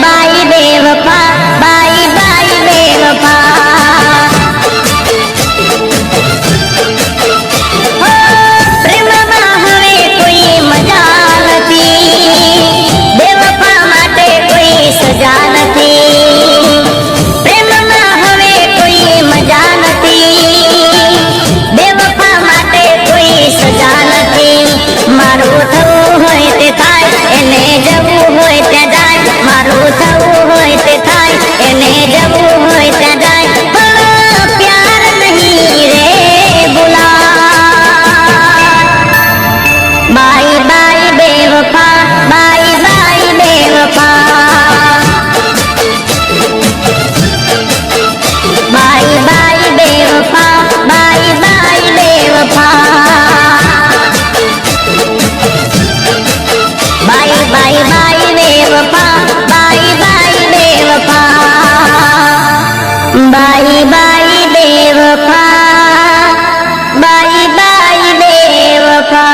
By बेवफा, by by बेवफा। प्रेमમાં હવે કોઈ મજા નથી, બેવફા માટે કોઈ સજા નથી। પ્રેમમાં હવે કોઈ મજા નથી, બેવફા માટે કોઈ સજા નથી। મારું થવું હોય તે થાય, એને જવું હોય ત્યાં જાય। મારું થવું હોય તે થાય, એને જવું હોય ત્યાં જાય। પણ પ્યાર નહીં રે ભૂલા। બાઈ બાઈ બેવફા, બાઈ બાઈ બેવફા। બાઈ બાઈ બેવફા, બાઈ બાઈ બેવફા। बाई बाई बाई बेवफा, बाई बाई बेवफा। बाई बाई बेवफा, बाई बाई बेवफा।